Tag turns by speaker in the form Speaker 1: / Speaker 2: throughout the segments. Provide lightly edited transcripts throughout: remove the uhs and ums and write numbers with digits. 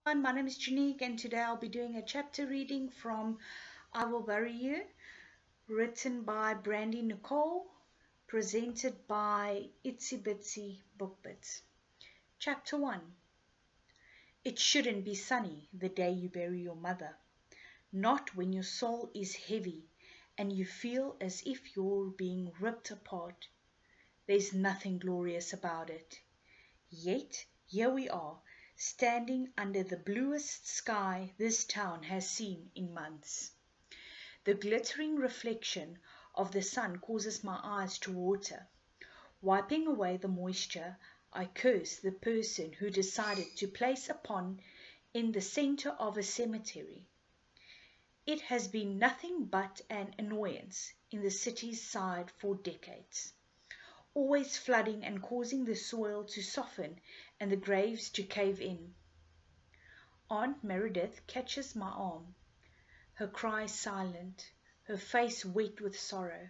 Speaker 1: My name is Janique, and today I'll be doing a chapter reading from I Will Bury You, written by Brandy Nacole, presented by Itsy Bitsy Book Bits. Chapter 1. It shouldn't be sunny the day you bury your mother, not when your soul is heavy and you feel as if you're being ripped apart. There's nothing glorious about it. Yet here we are, standing under the bluest sky this town has seen in months. The glittering reflection of the sun causes my eyes to water. Wiping away the moisture, I curse the person who decided to place a pond in the center of a cemetery. It has been nothing but an annoyance in the city's side for decades, always flooding and causing the soil to soften and the graves to cave in. Aunt Meredith catches my arm, her cry silent, her face wet with sorrow.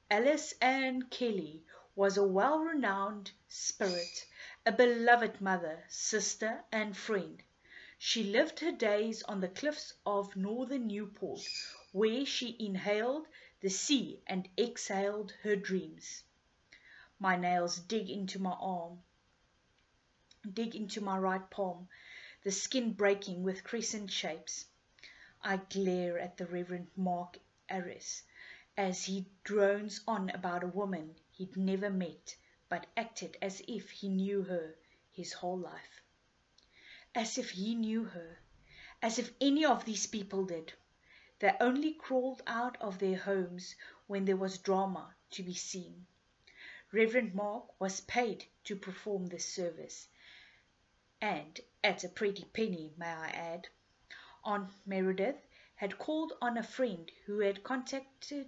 Speaker 1: Alice Ann Kelly was a well-renowned spirit, a beloved mother, sister, and friend. She lived her days on the cliffs of northern Newport, where she inhaled the sea and exhaled her dreams. My nails dig into my right palm, the skin breaking with crescent shapes. I glare at the Reverend Mark Arris as he drones on about a woman he'd never met, but acted as if he knew her his whole life. As if he knew her, as if any of these people did. They only crawled out of their homes when there was drama to be seen. Reverend Mark was paid to perform this service, and at a pretty penny, may I add. Aunt Meredith had called on a friend who had contacted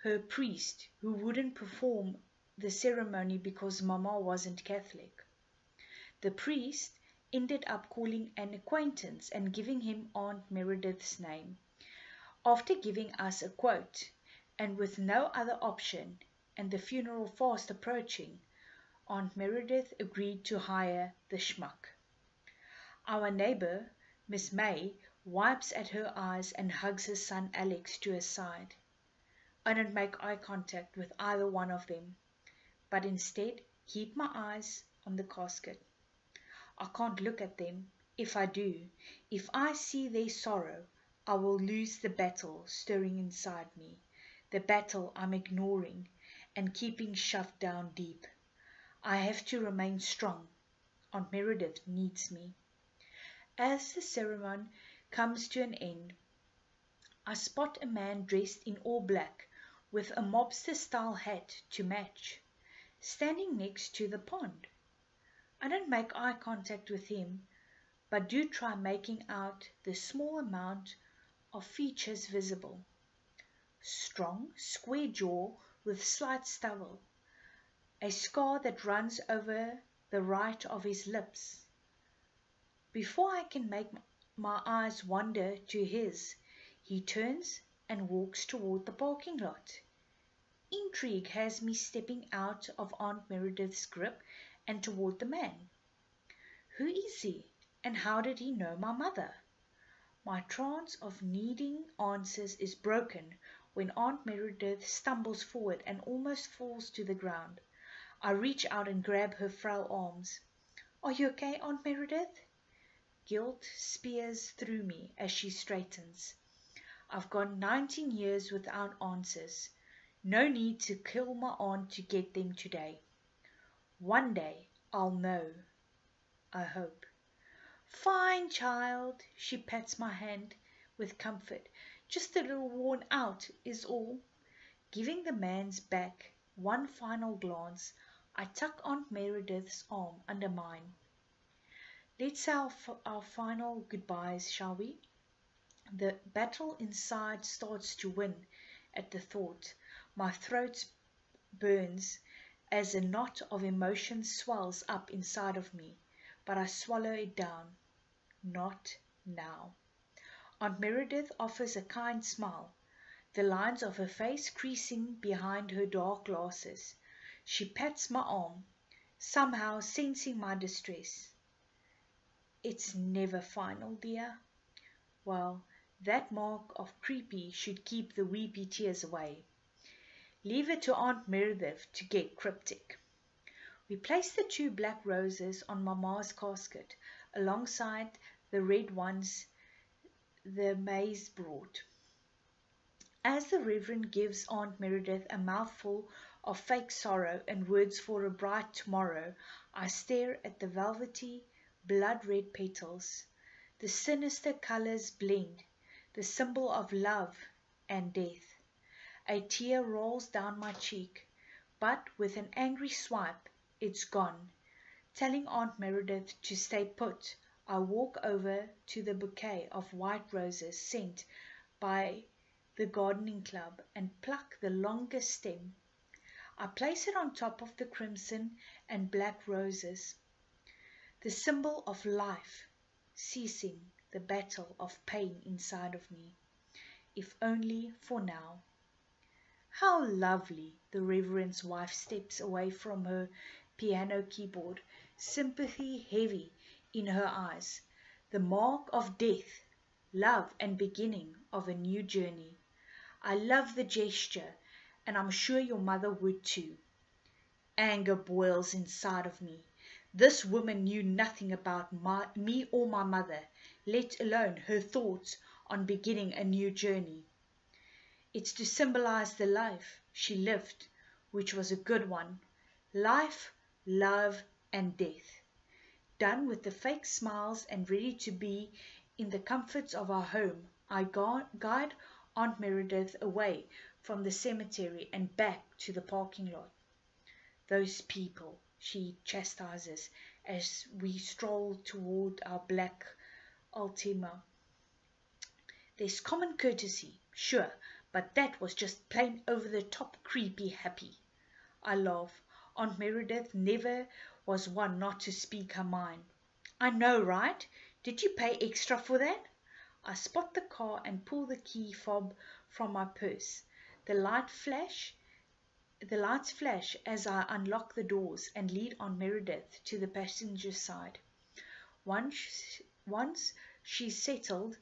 Speaker 1: her priest who wouldn't perform the ceremony because Mama wasn't Catholic. The priest ended up calling an acquaintance and giving him Aunt Meredith's name. After giving us a quote, and with no other option, and the funeral fast approaching, Aunt Meredith agreed to hire the schmuck. Our neighbor, Miss May, wipes at her eyes and hugs her son Alex to her side. I don't make eye contact with either one of them, but instead keep my eyes on the casket. I can't look at them. If I do, if I see their sorrow, I will lose the battle stirring inside me, the battle I'm ignoring and keeping shoved down deep. I have to remain strong. Aunt Meredith needs me. As the ceremony comes to an end, I spot a man dressed in all black with a mobster-style hat to match, standing next to the pond. I don't make eye contact with him, but do try making out the small amount of features visible. Strong, square jaw with slight stubble, a scar that runs over the right of his lips. Before I can make my eyes wander to his, he turns and walks toward the parking lot. Intrigue has me stepping out of Aunt Meredith's grip and toward the man. Who is he, and how did he know my mother? My trance of needing answers is broken when Aunt Meredith stumbles forward and almost falls to the ground. I reach out and grab her frail arms. Are you okay, Aunt Meredith? Guilt spears through me as she straightens. I've gone 19 years without answers. No need to kill my aunt to get them today. One day I'll know, I hope. Fine, child, she pats my hand with comfort. Just a little worn out is all. Giving the man's back one final glance, I tuck Aunt Meredith's arm under mine. Let's say our final goodbyes, shall we? The battle inside starts to win at the thought. My throat burns as a knot of emotion swells up inside of me, but I swallow it down. Not now. Aunt Meredith offers a kind smile, the lines of her face creasing behind her dark glasses. She pats my arm, somehow sensing my distress. It's never final, dear. Well, that mark of creepy should keep the weepy tears away. Leave it to Aunt Meredith to get cryptic. We placed the 2 black roses on Mamma's casket alongside the red ones the maize brought. As the Reverend gives Aunt Meredith a mouthful of fake sorrow and words for a bright tomorrow, I stare at the velvety, blood-red petals. The sinister colors blend, the symbol of love and death. A tear rolls down my cheek, but with an angry swipe, it's gone. Telling Aunt Meredith to stay put, I walk over to the bouquet of white roses sent by the gardening club and pluck the longest stem. I place it on top of the crimson and black roses, the symbol of life, ceasing the battle of pain inside of me, if only for now. How lovely! The Reverend's wife steps away from her piano keyboard, sympathy heavy in her eyes. The mark of death, love and beginning of a new journey. I love the gesture, and I'm sure your mother would too. Anger boils inside of me. This woman knew nothing about me or my mother, let alone her thoughts on beginning a new journey. It's to symbolize the life she lived, which was a good one. Life, love, and death. Done with the fake smiles and ready to be in the comforts of our home, I guide Aunt Meredith away from the cemetery and back to the parking lot. Those people, she chastises as we stroll toward our black Altima. There's common courtesy, sure, but that was just plain over the top creepy happy. I laugh. Aunt Meredith never was one not to speak her mind. I know, right? Did you pay extra for that? I spot the car and pull the key fob from my purse. The lights flash as I unlock the doors and lead Aunt Meredith to the passenger side. Once she's settled,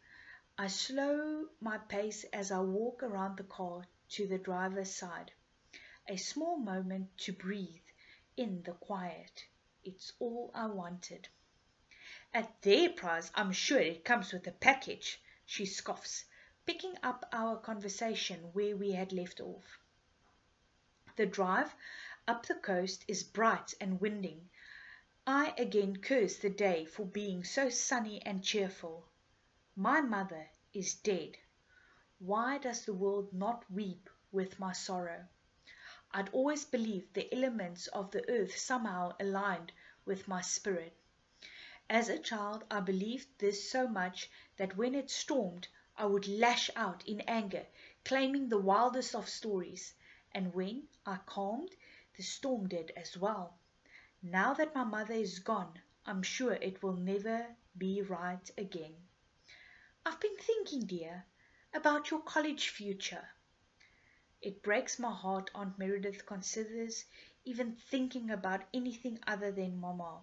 Speaker 1: I slow my pace as I walk around the car to the driver's side. A small moment to breathe in the quiet. It's all I wanted. At their price, I'm sure it comes with a package, she scoffs, picking up our conversation where we had left off. The drive up the coast is bright and winding. I again curse the day for being so sunny and cheerful. My mother is dead. Why does the world not weep with my sorrow? I'd always believed the elements of the earth somehow aligned with my spirit. As a child, I believed this so much that when it stormed, I would lash out in anger, claiming the wildest of stories. And when I calmed, the storm did as well. Now that my mother is gone, I'm sure it will never be right again. I've been thinking, dear, about your college future. It breaks my heart Aunt Meredith considers even thinking about anything other than Mama.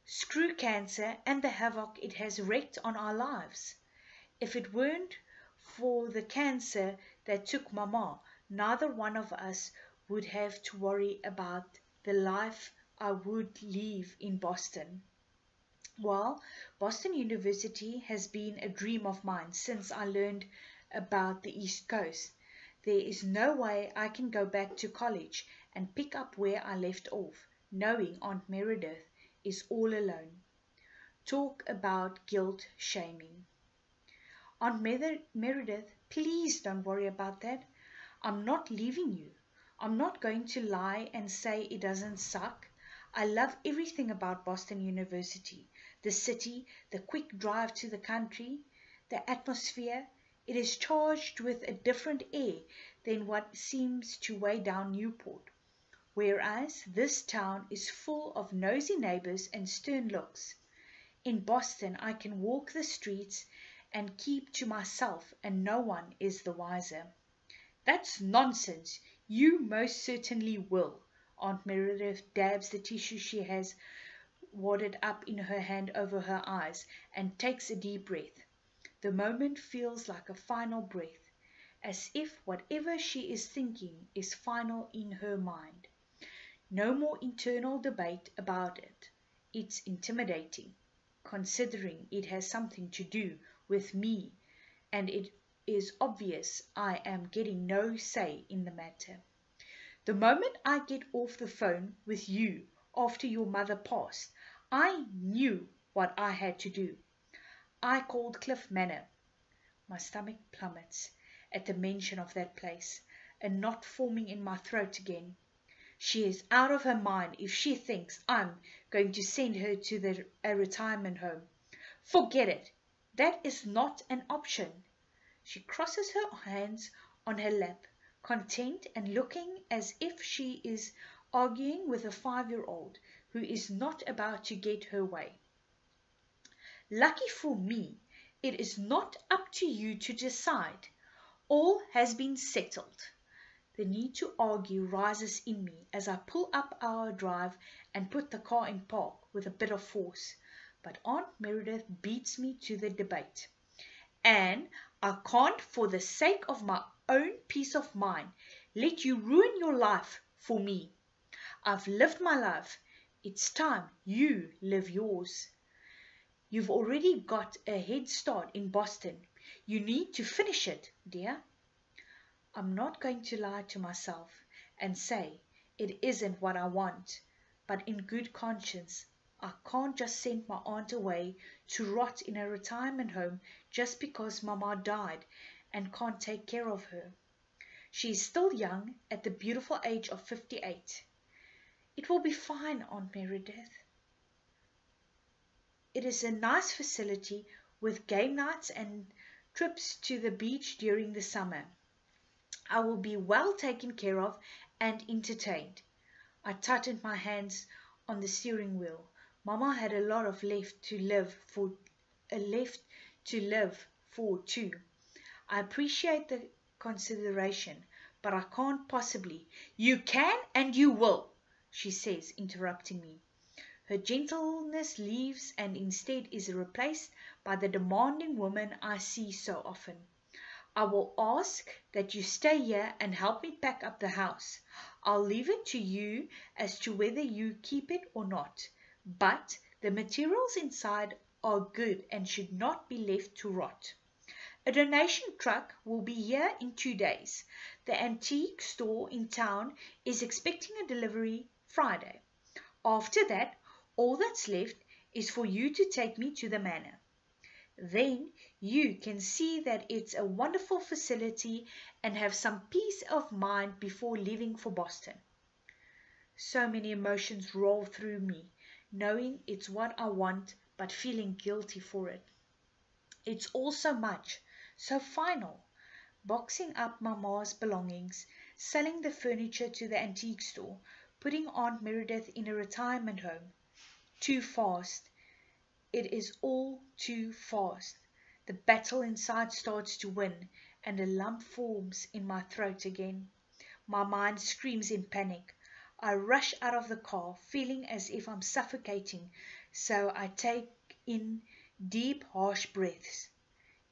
Speaker 1: Screw cancer and the havoc it has wreaked on our lives. If it weren't for the cancer that took Mama, neither one of us would have to worry about the life I would live in Boston. Well, Boston University has been a dream of mine since I learned about the East Coast. There is no way I can go back to college and pick up where I left off, knowing Aunt Meredith is all alone. Talk about guilt shaming. Aunt Meredith, please don't worry about that. I'm not leaving you. I'm not going to lie and say it doesn't suck. I love everything about Boston University. The city, the quick drive to the country, the atmosphere. It is charged with a different air than what seems to weigh down Newport. Whereas this town is full of nosy neighbors and stern looks. In Boston, I can walk the streets and keep to myself, and no one is the wiser. That's nonsense. You most certainly will. Aunt Meredith dabs the tissue she has wadded up in her hand over her eyes and takes a deep breath. The moment feels like a final breath, as if whatever she is thinking is final in her mind. No more internal debate about it. It's intimidating, considering it has something to do with me, and it is obvious I am getting no say in the matter. The moment I get off the phone with you after your mother passed, I knew what I had to do. I called Cliff Manor. My stomach plummets at the mention of that place, a knot forming in my throat again. She is out of her mind if she thinks I'm going to send her to a retirement home. Forget it. That is not an option. She crosses her hands on her lap, content and looking as if she is arguing with a 5-year-old who is not about to get her way. Lucky for me, it is not up to you to decide. All has been settled. The need to argue rises in me as I pull up our drive and put the car in park with a bit of force. But Aunt Meredith beats me to the debate. And I can't, for the sake of my own peace of mind, let you ruin your life for me. I've lived my life. It's time you live yours. You've already got a head start in Boston. You need to finish it, dear. I'm not going to lie to myself and say it isn't what I want, but in good conscience, I can't just send my aunt away to rot in a retirement home just because Mama died and can't take care of her. She is still young at the beautiful age of 58. It will be fine, Aunt Meredith. It is a nice facility with game nights and trips to the beach during the summer. I will be well taken care of and entertained. I tightened my hands on the steering wheel. Mama had a lot of left to live for too. I appreciate the consideration, but I can't possibly. You can and you will, she says, interrupting me. Her gentleness leaves and instead is replaced by the demanding woman I see so often. I will ask that you stay here and help me pack up the house. I'll leave it to you as to whether you keep it or not. But the materials inside are good and should not be left to rot. A donation truck will be here in 2 days. The antique store in town is expecting a delivery Friday. After that, all that's left is for you to take me to the manor. Then you can see that it's a wonderful facility and have some peace of mind before leaving for Boston. So many emotions roll through me, knowing it's what I want, but feeling guilty for it. It's all so much, so final. Boxing up Mama's belongings, selling the furniture to the antique store, putting Aunt Meredith in a retirement home. Too fast. It is all too fast. The battle inside starts to win, and a lump forms in my throat again. My mind screams in panic. I rush out of the car, feeling as if I'm suffocating, so I take in deep, harsh breaths.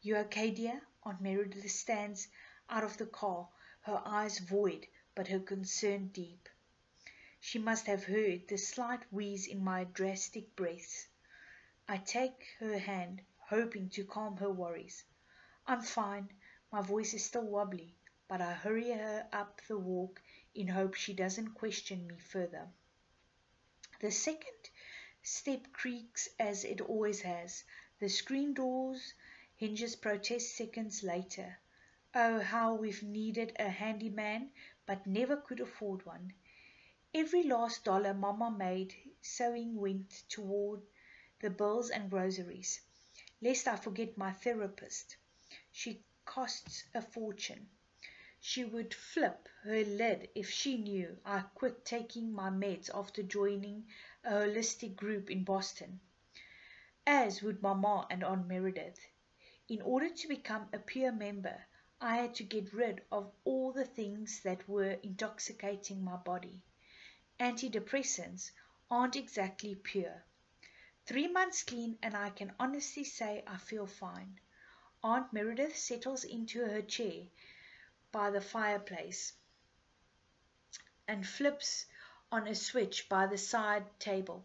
Speaker 1: You okay, dear? Aunt Meredith stands out of the car, her eyes void, but her concern deep. She must have heard the slight wheeze in my drastic breaths. I take her hand, hoping to calm her worries. I'm fine. My voice is still wobbly, but I hurry her up the walk in hope she doesn't question me further. The second step creaks as it always has. The screen door's hinges protest seconds later. Oh, how we've needed a handyman, but never could afford one. Every last dollar Mama made sewing went toward the bills and groceries. Lest I forget my therapist. She costs a fortune. She would flip her lid if she knew I quit taking my meds after joining a holistic group in Boston. As would Mama and Aunt Meredith. In order to become a peer member, I had to get rid of all the things that were intoxicating my body. Antidepressants aren't exactly pure. 3 months clean, and I can honestly say I feel fine. Aunt Meredith settles into her chair by the fireplace and flips on a switch by the side table.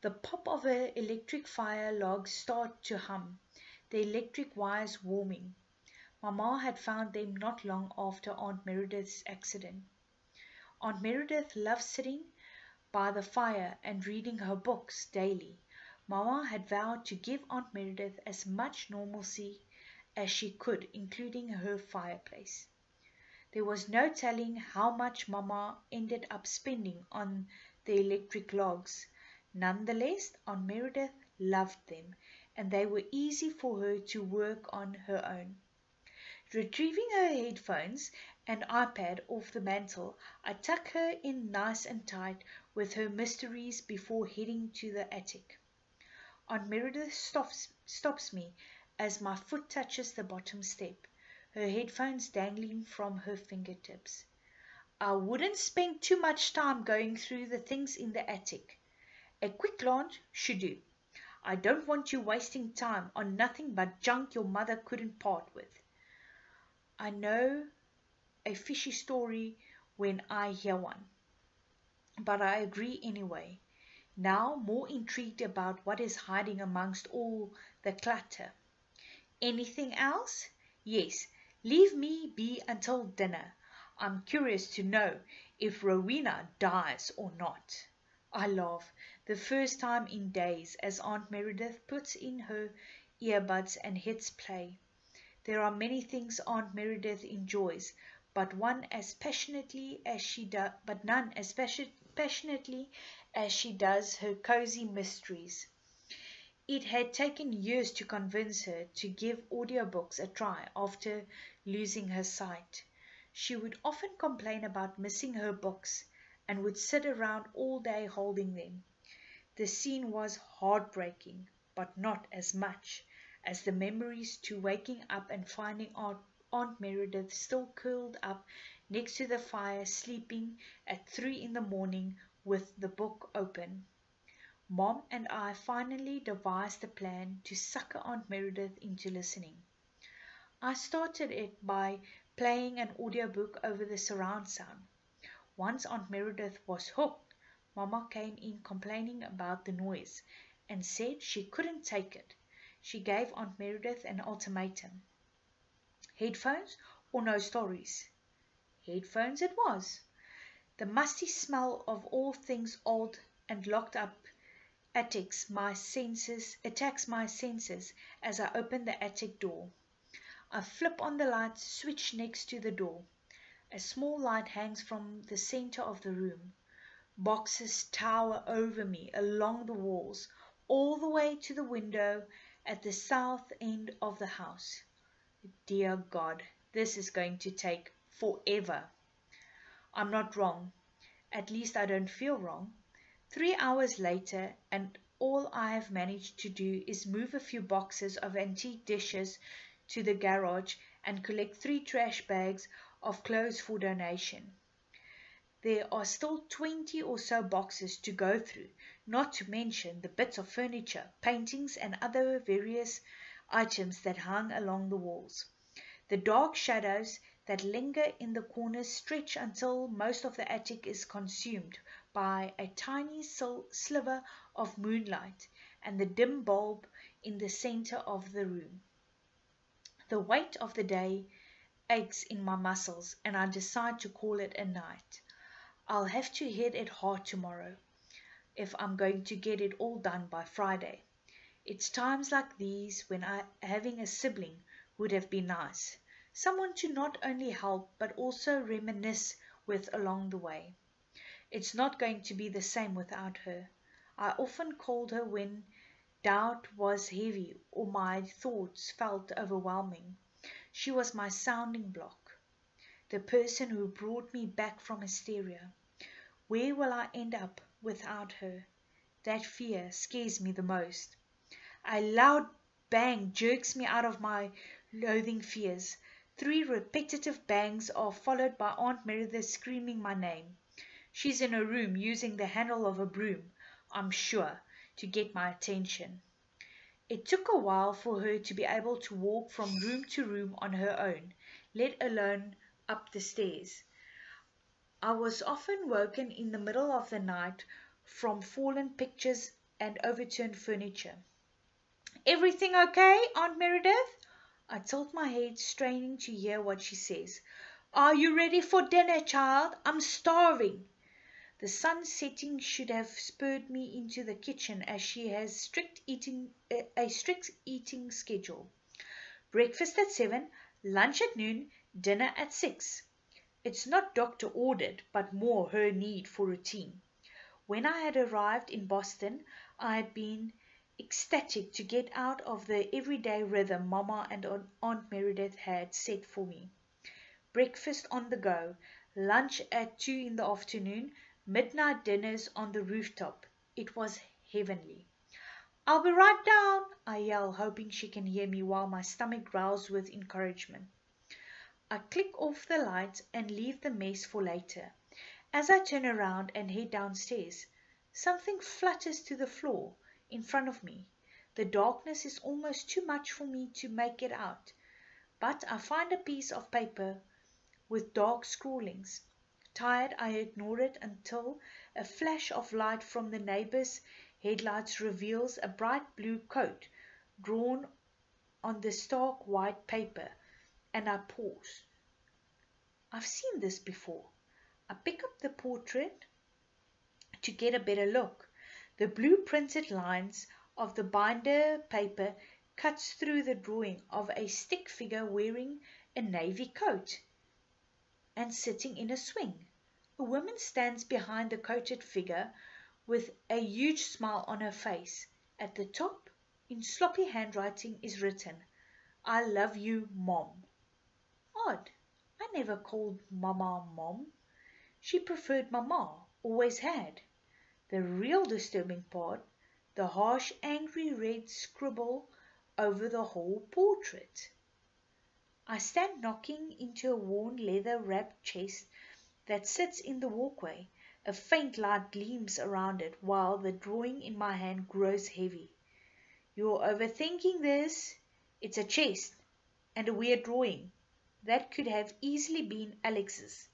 Speaker 1: The pop of her electric fire logs start to hum, the electric wires warming. Mamma had found them not long after Aunt Meredith's accident. Aunt Meredith loved sitting by the fire and reading her books daily. Mamma had vowed to give Aunt Meredith as much normalcy as she could, including her fireplace. There was no telling how much Mamma ended up spending on the electric logs. Nonetheless, Aunt Meredith loved them, and they were easy for her to work on her own. Retrieving her headphones and iPad off the mantel, I tuck her in nice and tight with her mysteries before heading to the attic. Aunt Meredith stops me as my foot touches the bottom step, her headphones dangling from her fingertips. I wouldn't spend too much time going through the things in the attic. A quick glance should do. I don't want you wasting time on nothing but junk your mother couldn't part with. I know a fishy story when I hear one, but I agree anyway, now more intrigued about what is hiding amongst all the clutter. Anything else? Yes, leave me be until dinner. I'm curious to know if Rowena dies or not. I laugh, the first time in days, as Aunt Meredith puts in her earbuds and hits play. There are many things Aunt Meredith enjoys, but one as passionately as she does, but none as passionately as she does her cozy mysteries. It had taken years to convince her to give audiobooks a try after losing her sight. She would often complain about missing her books and would sit around all day holding them. The scene was heartbreaking, but not as much as the memories to waking up and finding Aunt Meredith still curled up next to the fire sleeping at 3 in the morning with the book open. Mom and I finally devised a plan to sucker Aunt Meredith into listening. I started it by playing an audiobook over the surround sound. Once Aunt Meredith was hooked, Mama came in complaining about the noise and said she couldn't take it. She gave Aunt Meredith an ultimatum. Headphones or no stories? Headphones it was. The musty smell of all things old and locked up attacks my senses as I open the attic door. I flip on the light switch next to the door. A small light hangs from the center of the room. Boxes tower over me along the walls, all the way to the window at the south end of the house. Dear God, this is going to take forever. I'm not wrong. At least I don't feel wrong. 3 hours later, and all I have managed to do is move a few boxes of antique dishes to the garage and collect 3 trash bags of clothes for donation. There are still 20 or so boxes to go through, not to mention the bits of furniture, paintings, and other various items that hung along the walls. The dark shadows that linger in the corners stretch until most of the attic is consumed by a tiny sliver of moonlight and the dim bulb in the center of the room. The weight of the day aches in my muscles, and I decide to call it a night. I'll have to hit it hard tomorrow if I'm going to get it all done by Friday. It's times like these when having a sibling would have been nice. Someone to not only help but also reminisce with along the way. It's not going to be the same without her. I often called her when doubt was heavy or my thoughts felt overwhelming. She was my sounding block, the person who brought me back from hysteria. Where will I end up without her? That fear scares me the most. A loud bang jerks me out of my loathing fears. 3 repetitive bangs are followed by Aunt Meredith screaming my name. She's in her room using the handle of a broom, I'm sure. to get my attention. It took a while for her to be able to walk from room to room on her own, let alone up the stairs. I was often woken in the middle of the night from fallen pictures and overturned furniture. Everything okay, Aunt Meredith? I tilt my head, straining to hear what she says. Are you ready for dinner, child? I'm starving. The sun setting should have spurred me into the kitchen, as she has a strict eating schedule. Breakfast at 7, lunch at noon, dinner at 6. It's not doctor ordered, but more her need for routine. When I had arrived in Boston, I had been ecstatic to get out of the everyday rhythm Mama and Aunt Meredith had set for me. Breakfast on the go, lunch at 2 in the afternoon, midnight dinners on the rooftop. It was heavenly. I'll be right down, I yell, hoping she can hear me while my stomach growls with encouragement. I click off the lights and leave the mess for later. As I turn around and head downstairs, something flutters to the floor in front of me. The darkness is almost too much for me to make it out, but I find a piece of paper with dark scrawlings. Tired, I ignore it until a flash of light from the neighbor's headlights reveals a bright blue coat drawn on the stark white paper, and I pause. I've seen this before. I pick up the portrait to get a better look. The blue printed lines of the binder paper cuts through the drawing of a stick figure wearing a navy coat and sitting in a swing. A woman stands behind the coated figure with a huge smile on her face. At the top, in sloppy handwriting, is written, I love you, Mom. Odd. I never called Mama Mom. She preferred Mama, always had. The real disturbing part, the harsh, angry red scribble over the whole portrait. I stand knocking into a worn leather-wrapped chest that sits in the walkway. A faint light gleams around it while the drawing in my hand grows heavy. You're overthinking this. It's a chest and a weird drawing. That could have easily been Alex's.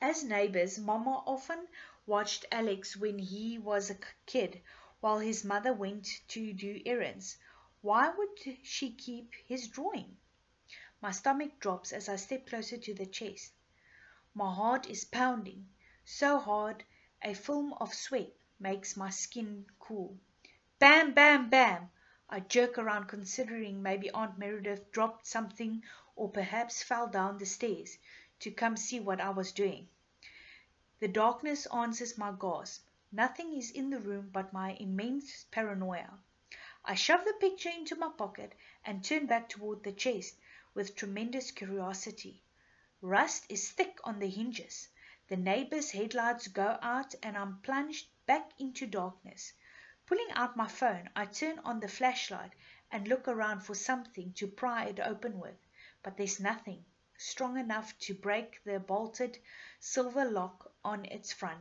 Speaker 1: As neighbors, Mama often watched Alex when he was a kid while his mother went to do errands. Why would she keep his drawing? My stomach drops as I step closer to the chest. My heart is pounding, so hard a film of sweat makes my skin cool. Bam, bam, bam! I jerk around, considering maybe Aunt Meredith dropped something or perhaps fell down the stairs to come see what I was doing. The darkness answers my gasp. Nothing is in the room but my immense paranoia. I shove the picture into my pocket and turn back toward the chest with tremendous curiosity. Rust is thick on the hinges. The neighbor's headlights go out and I'm plunged back into darkness. Pulling out my phone, I turn on the flashlight and look around for something to pry it open with, but there's nothing strong enough to break the bolted silver lock on its front.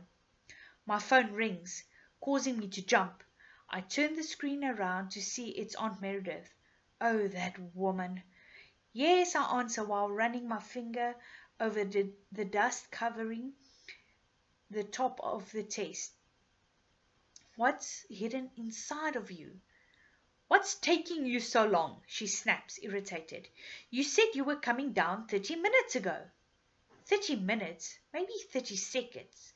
Speaker 1: My phone rings, causing me to jump. I turn the screen around to see it's Aunt Meredith. Oh, that woman! Yes, I answer while running my finger over the dust covering the top of the test. What's hidden inside of you? What's taking you so long? She snaps, irritated. You said you were coming down 30 minutes ago. 30 minutes, maybe 30 seconds.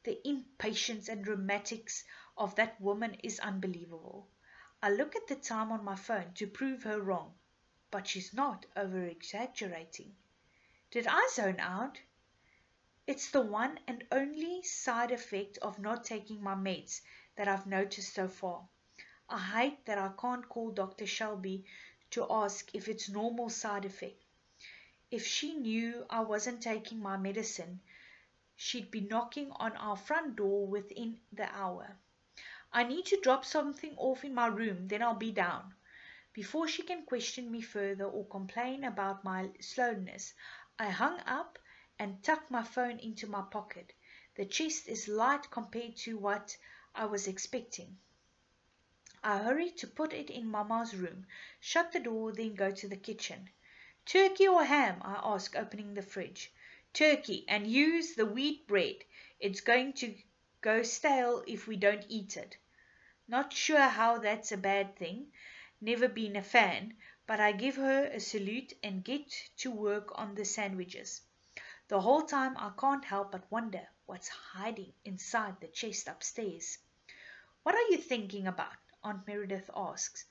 Speaker 1: The impatience and dramatics of that woman is unbelievable. I look at the time on my phone to prove her wrong, but she's not over-exaggerating. Did I zone out? It's the one and only side effect of not taking my meds that I've noticed so far. I hate that I can't call Dr. Shelby to ask if it's normal side effect. If she knew I wasn't taking my medicine, she'd be knocking on our front door within the hour. I need to drop something off in my room, then I'll be down. Before she can question me further or complain about my slowness, I hung up and tucked my phone into my pocket. The chest is light compared to what I was expecting. I hurried to put it in Mamma's room, shut the door, then go to the kitchen. "Turkey or ham?" I asked, opening the fridge. "Turkey, and use the wheat bread. It's going to go stale if we don't eat it." Not sure how that's a bad thing. Never been a fan, but I give her a salute and get to work on the sandwiches. The whole time I can't help but wonder what's hiding inside the chest upstairs. "What are you thinking about?" Aunt Meredith asks,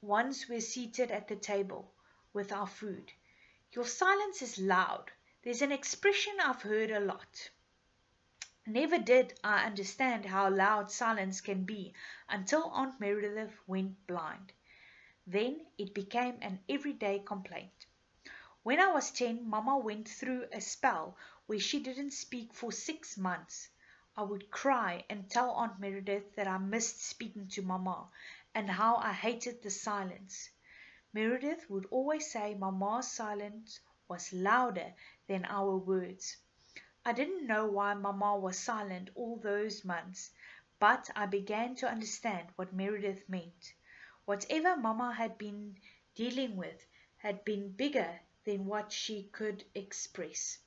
Speaker 1: once we're seated at the table with our food. "Your silence is loud. There's an expression I've heard a lot." Never did I understand how loud silence can be until Aunt Meredith went blind. Then it became an everyday complaint. When I was 10, Mamma went through a spell where she didn't speak for 6 months. I would cry and tell Aunt Meredith that I missed speaking to Mamma and how I hated the silence. Meredith would always say Mamma's silence was louder than our words. I didn't know why Mamma was silent all those months, but I began to understand what Meredith meant. Whatever Mamma had been dealing with had been bigger than what she could express.